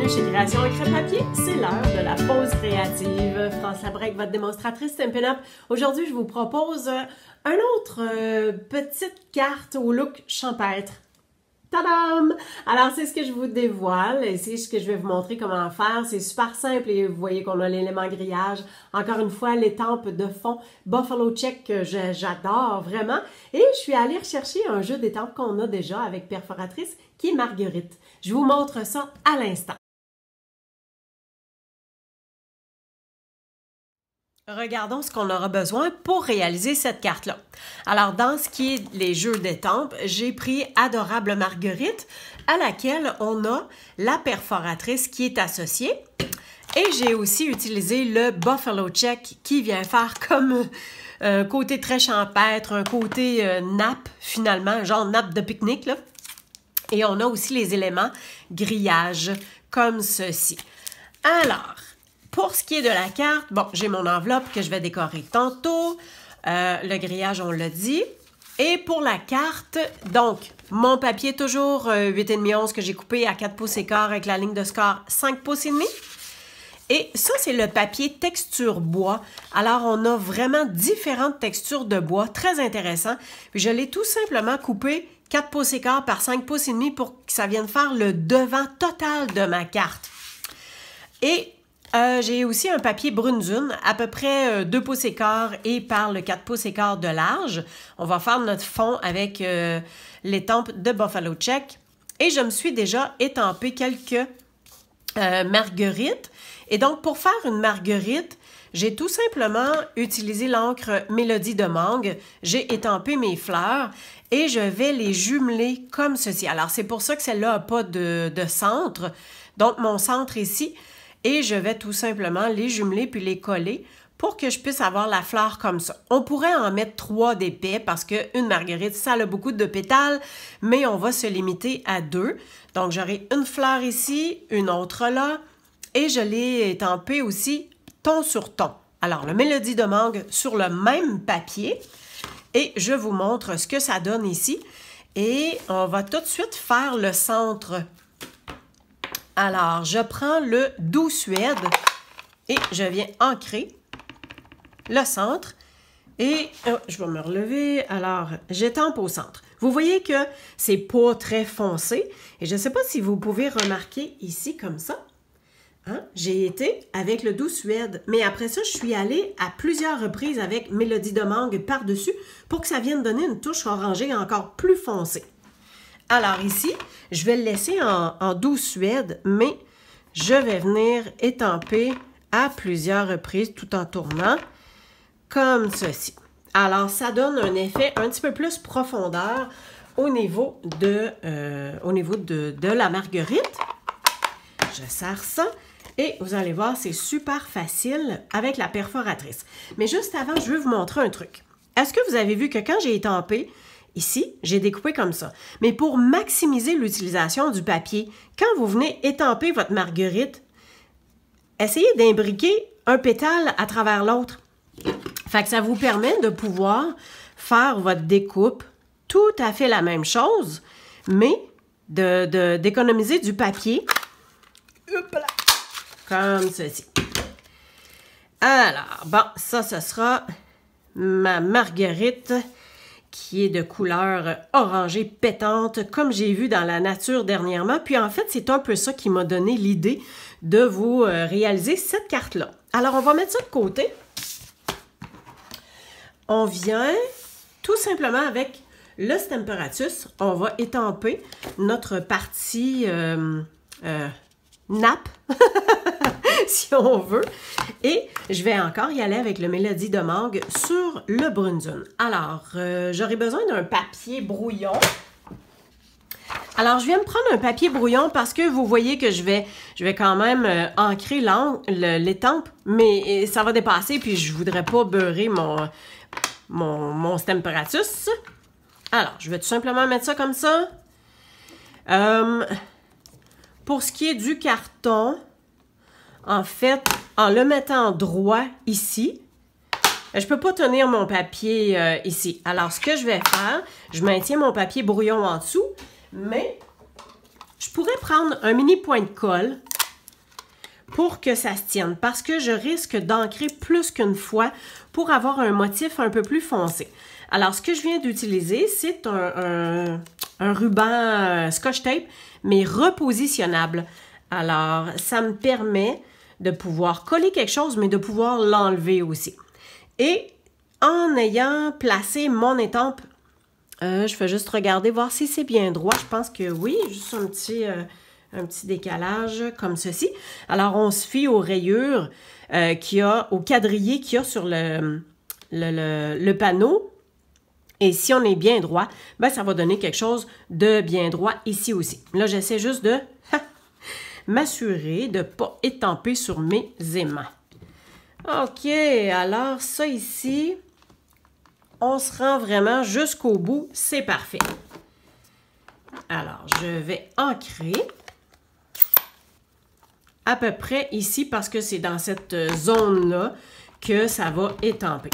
bienvenue chez Création en crêpe papier. C'est l'heure de la pause créative. France Labrec, votre démonstratrice Stampin' Up. Aujourd'hui, je vous propose un autre petite carte au look champêtre. Tadam! Alors, c'est ce que je vous dévoile et c'est ce que je vais vous montrer comment faire. C'est super simple et vous voyez qu'on a l'élément grillage. Encore une fois, l'étampe de fond Buffalo Check que j'adore vraiment. Et je suis allée rechercher un jeu d'étampes qu'on a déjà avec perforatrice qui est Marguerite. Je vous montre ça à l'instant. Regardons ce qu'on aura besoin pour réaliser cette carte-là. Alors, dans ce qui est les jeux d'étampes, j'ai pris Adorable Marguerite, à laquelle on a la perforatrice qui est associée. Et j'ai aussi utilisé le Buffalo Check qui vient faire comme un côté très champêtre, un côté nappe finalement, genre nappe de pique-nique, là. Et on a aussi les éléments grillage comme ceci. Alors, pour ce qui est de la carte, bon, j'ai mon enveloppe que je vais décorer tantôt. Le grillage, on l'a dit. Et pour la carte, donc, mon papier toujours 8,5 onces que j'ai coupé à 4 pouces et quart avec la ligne de score 5 pouces et demi. Et ça, c'est le papier texture bois. Alors, on a vraiment différentes textures de bois, très intéressant. Puis, je l'ai tout simplement coupé 4 pouces et quart par 5 pouces et demi pour que ça vienne faire le devant total de ma carte. Et j'ai aussi un papier Brunzun, à peu près 2 pouces et quart et par le 4 pouces et quart de large. On va faire notre fond avec l'étampe de Buffalo Check. Et je me suis déjà étampé quelques marguerites. Et donc, pour faire une marguerite, j'ai tout simplement utilisé l'encre Mélodie de mangue. J'ai étampé mes fleurs et je vais les jumeler comme ceci. Alors, c'est pour ça que celle-là n'a pas de centre. Donc, mon centre ici. Et je vais tout simplement les jumeler puis les coller pour que je puisse avoir la fleur comme ça. On pourrait en mettre 3 d'épais parce qu'une marguerite, ça a beaucoup de pétales, mais on va se limiter à 2. Donc, j'aurai une fleur ici, une autre là, et je l'ai étampé aussi ton sur ton. Alors, le Mélodie de mangue sur le même papier, et je vous montre ce que ça donne ici. Et on va tout de suite faire le centre. Alors, je prends le Doux Suède et je viens ancrer le centre. Et je vais me relever. Alors, j'étampe au centre. Vous voyez que c'est pas très foncé. Et je ne sais pas si vous pouvez remarquer ici comme ça. Hein? J'ai été avec le Doux Suède. Mais après ça, je suis allée à plusieurs reprises avec Mélodie de mangue par-dessus pour que ça vienne donner une touche orangée encore plus foncée. Alors ici, je vais le laisser en Doux Suède, mais je vais venir étamper à plusieurs reprises tout en tournant, comme ceci. Alors, ça donne un effet un petit peu plus profondeur au niveau de la marguerite. Je serre ça et vous allez voir, c'est super facile avec la perforatrice. Mais juste avant, je veux vous montrer un truc. Est-ce que vous avez vu que quand j'ai étampé, ici, j'ai découpé comme ça. Mais pour maximiser l'utilisation du papier, quand vous venez étamper votre marguerite, essayez d'imbriquer un pétale à travers l'autre. Fait que ça vous permet de pouvoir faire votre découpe tout à fait la même chose, mais d'économiser du papier. Comme ceci. Alors, bon, ça, ce sera ma marguerite qui est de couleur orangée pétante, comme j'ai vu dans la nature dernièrement. Puis en fait, c'est un peu ça qui m'a donné l'idée de vous réaliser cette carte-là. Alors, on va mettre ça de côté. On vient tout simplement avec le Stamparatus. On va étamper notre partie nappe, si on veut. Et je vais encore y aller avec le Mélodie de mangue sur le Brunzun. Alors, j'aurai besoin d'un papier brouillon. Alors, je viens me prendre un papier brouillon parce que vous voyez que je vais quand même ancrer l'étampe, mais ça va dépasser, puis je voudrais pas beurrer mon Stamparatus. Alors, je vais tout simplement mettre ça comme ça. Pour ce qui est du carton, en fait, en le mettant droit ici, je ne peux pas tenir mon papier ici. Alors, ce que je vais faire, je maintiens mon papier brouillon en dessous, mais je pourrais prendre un mini point de colle pour que ça se tienne, parce que je risque d'ancrer plus qu'une fois pour avoir un motif un peu plus foncé. Alors, ce que je viens d'utiliser, c'est un ruban Scotch Tape, mais repositionnable. Alors, ça me permet de pouvoir coller quelque chose, mais de pouvoir l'enlever aussi. Et en ayant placé mon étampe, je vais juste regarder, voir si c'est bien droit. Je pense que oui, juste un petit décalage comme ceci. Alors, on se fie aux rayures au quadrillé qu'il y a sur le panneau. Et si on est bien droit, ben, ça va donner quelque chose de bien droit ici aussi. Là, j'essaie juste de m'assurer de ne pas étamper sur mes aimants. OK, alors ça ici, on se rend vraiment jusqu'au bout. C'est parfait. Alors, je vais ancrer à peu près ici parce que c'est dans cette zone-là que ça va étamper.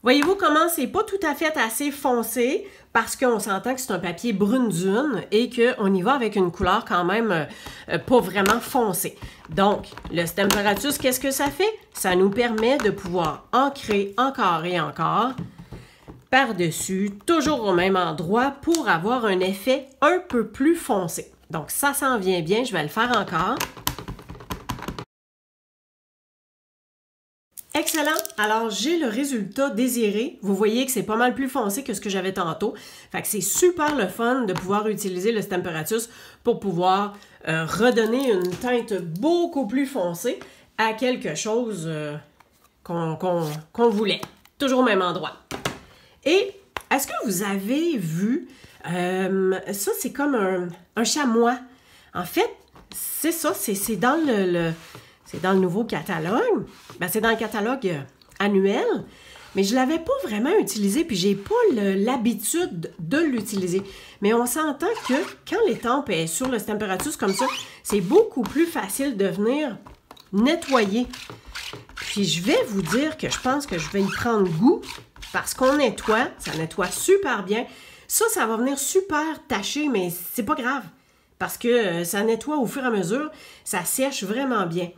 Voyez-vous comment c'est pas tout à fait assez foncé parce qu'on s'entend que c'est un papier brune dune et qu'on y va avec une couleur quand même pas vraiment foncée. Donc, le Stemperatus, qu'est-ce que ça fait? Ça nous permet de pouvoir ancrer encore et encore par-dessus, toujours au même endroit pour avoir un effet un peu plus foncé. Donc, ça s'en vient bien, je vais le faire encore. Excellent! Alors, j'ai le résultat désiré. Vous voyez que c'est pas mal plus foncé que ce que j'avais tantôt. Fait que c'est super le fun de pouvoir utiliser le Stemperatus pour pouvoir redonner une teinte beaucoup plus foncée à quelque chose qu'on voulait. Toujours au même endroit. Et est-ce que vous avez vu, ça c'est comme un chamois. En fait, c'est ça, c'est dans c'est dans le nouveau catalogue. Ben, c'est dans le catalogue annuel, mais je ne l'avais pas vraiment utilisé, puis j'ai pas l'habitude de l'utiliser. Mais on s'entend que quand l'étampe est sur le Stemperatus comme ça, c'est beaucoup plus facile de venir nettoyer. Puis je vais vous dire que je pense que je vais y prendre goût, parce qu'on nettoie, ça nettoie super bien. Ça va venir super taché, mais c'est pas grave, parce que ça nettoie au fur et à mesure, ça sèche vraiment bien.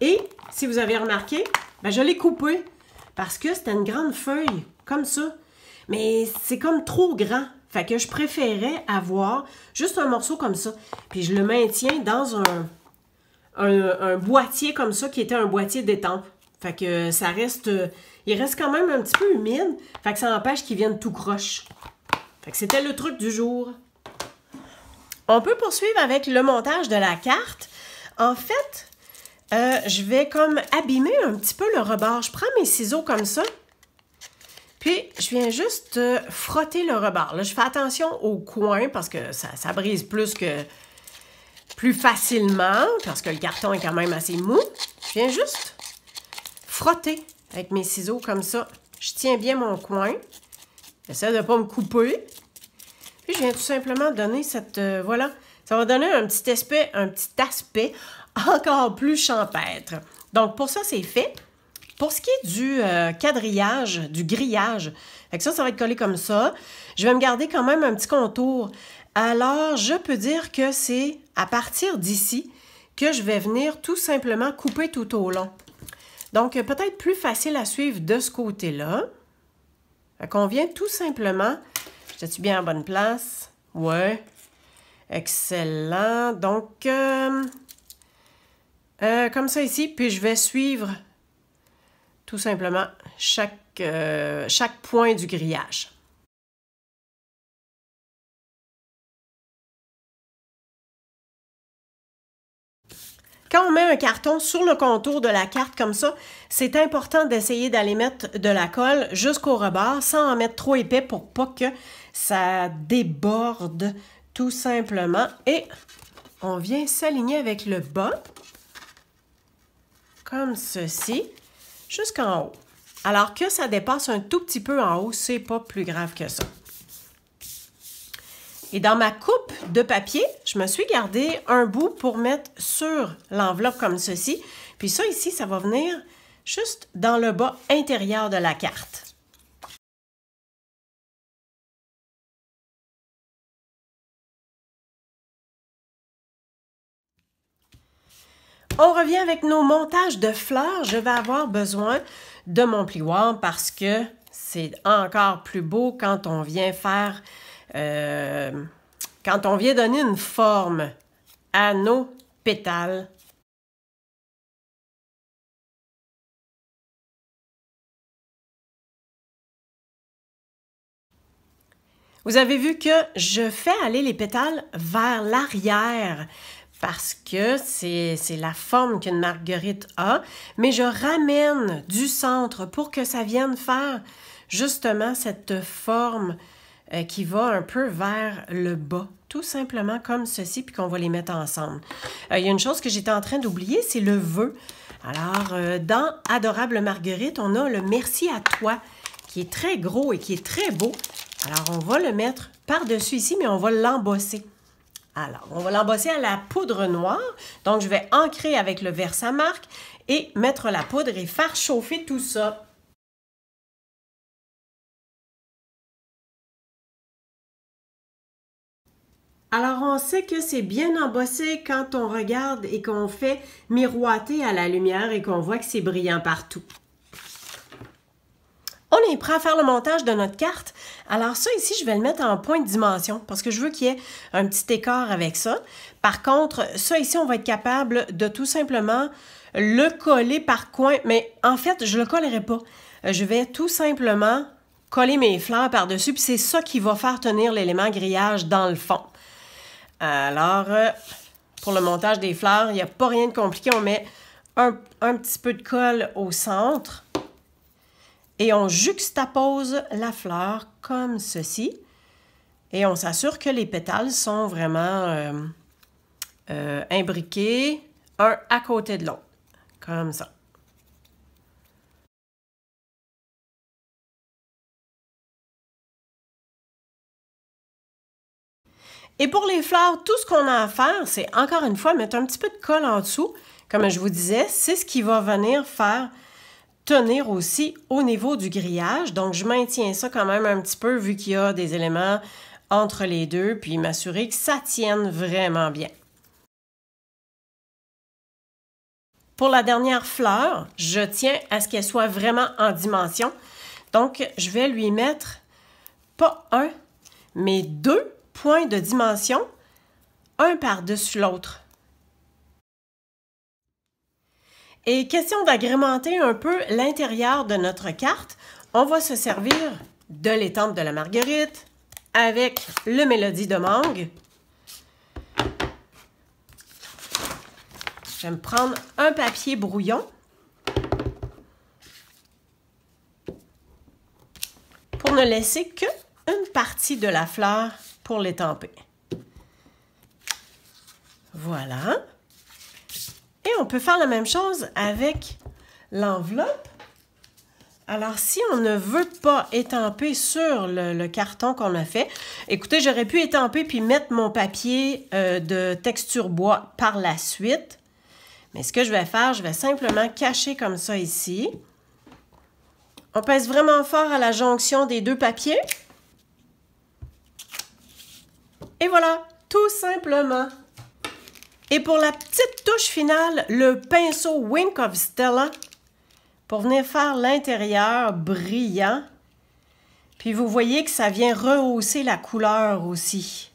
Et, si vous avez remarqué, ben je l'ai coupé parce que c'était une grande feuille, comme ça. Mais c'est comme trop grand. Fait que je préférais avoir juste un morceau comme ça. Puis je le maintiens dans un boîtier comme ça, qui était un boîtier d'étampe. Fait que ça reste... il reste quand même un petit peu humide. Fait que ça empêche qu'il vienne tout croche. Fait que c'était le truc du jour. On peut poursuivre avec le montage de la carte. En fait... je vais comme abîmer un petit peu le rebord. Je prends mes ciseaux comme ça, puis je viens juste frotter le rebord. Là, je fais attention au coin parce que ça brise plus facilement parce que le carton est quand même assez mou. Je viens juste frotter avec mes ciseaux comme ça. Je tiens bien mon coin. J'essaie de ne pas me couper. Puis je viens tout simplement donner cette... voilà, ça va donner un petit aspect encore plus champêtre. Donc, pour ça, c'est fait. Pour ce qui est du quadrillage, du grillage, fait que ça va être collé comme ça. Je vais me garder quand même un petit contour. Alors, je peux dire que c'est à partir d'ici que je vais venir tout simplement couper tout au long. Donc, peut-être plus facile à suivre de ce côté-là. Fait qu'on vient tout simplement... J'étais-tu bien en bonne place? Ouais. Excellent. Donc... comme ça ici, puis je vais suivre tout simplement chaque point du grillage. Quand on met un carton sur le contour de la carte comme ça, c'est important d'essayer d'aller mettre de la colle jusqu'au rebord sans en mettre trop épais pour pas que ça déborde tout simplement. Et on vient s'aligner avec le bas. Comme ceci, jusqu'en haut. Alors que ça dépasse un tout petit peu en haut, c'est pas plus grave que ça. Et dans ma coupe de papier, je me suis gardé un bout pour mettre sur l'enveloppe comme ceci. Puis ça ici, ça va venir juste dans le bas intérieur de la carte. On revient avec nos montages de fleurs. Je vais avoir besoin de mon plioir parce que c'est encore plus beau quand on vient faire, quand on vient donner une forme à nos pétales. Vous avez vu que je fais aller les pétales vers l'arrière parce que c'est la forme qu'une marguerite a, mais je ramène du centre pour que ça vienne faire justement cette forme qui va un peu vers le bas, tout simplement comme ceci, puis qu'on va les mettre ensemble. Il y a une chose que j'étais en train d'oublier, c'est le vœu. Alors, dans Adorable Marguerite, on a le « Merci à toi » qui est très gros et qui est très beau. Alors, on va le mettre par-dessus ici, mais on va l'embosser. Alors, on va l'embosser à la poudre noire. Donc, je vais ancrer avec le Versamark et mettre la poudre et faire chauffer tout ça. Alors, on sait que c'est bien embossé quand on regarde et qu'on fait miroiter à la lumière et qu'on voit que c'est brillant partout. On est prêt à faire le montage de notre carte. Alors ça ici, je vais le mettre en point de dimension parce que je veux qu'il y ait un petit écart avec ça. Par contre, ça ici, on va être capable de tout simplement le coller par coin. Mais en fait, je ne le collerai pas. Je vais tout simplement coller mes fleurs par-dessus. Puis c'est ça qui va faire tenir l'élément grillage dans le fond. Alors, pour le montage des fleurs, il n'y a pas rien de compliqué. On met un petit peu de colle au centre. Et on juxtapose la fleur comme ceci. Et on s'assure que les pétales sont vraiment imbriqués, un à côté de l'autre. Comme ça. Et pour les fleurs, tout ce qu'on a à faire, c'est encore une fois mettre un petit peu de colle en dessous. Comme je vous disais, c'est ce qui va venir faire tenir aussi au niveau du grillage. Donc, je maintiens ça quand même un petit peu vu qu'il y a des éléments entre les deux, puis m'assurer que ça tienne vraiment bien. Pour la dernière fleur, je tiens à ce qu'elle soit vraiment en dimension. Donc, je vais lui mettre pas un, mais 2 points de dimension, un par-dessus l'autre. Et question d'agrémenter un peu l'intérieur de notre carte, on va se servir de l'étampe de la marguerite avec le mélodie de mangue. Je vais me prendre un papier brouillon pour ne laisser qu'une partie de la fleur pour l'étamper. Voilà. Et on peut faire la même chose avec l'enveloppe. Alors, si on ne veut pas étamper sur le carton qu'on a fait, écoutez, j'aurais pu étamper puis mettre mon papier de texture bois par la suite. Mais ce que je vais faire, je vais simplement cacher comme ça ici. On pèse vraiment fort à la jonction des deux papiers. Et voilà, tout simplement. Et pour la petite touche finale, le pinceau Wink of Stella pour venir faire l'intérieur brillant. Puis vous voyez que ça vient rehausser la couleur aussi.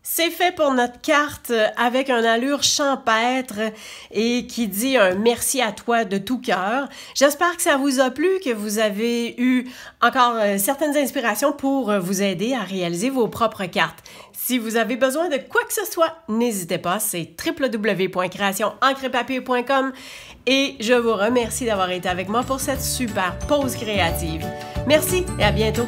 C'est fait pour notre carte avec une allure champêtre et qui dit un merci à toi de tout cœur. J'espère que ça vous a plu, que vous avez eu encore certaines inspirations pour vous aider à réaliser vos propres cartes. Si vous avez besoin de quoi que ce soit, n'hésitez pas, c'est www.créationencrepapier.com et je vous remercie d'avoir été avec moi pour cette super pause créative. Merci et à bientôt!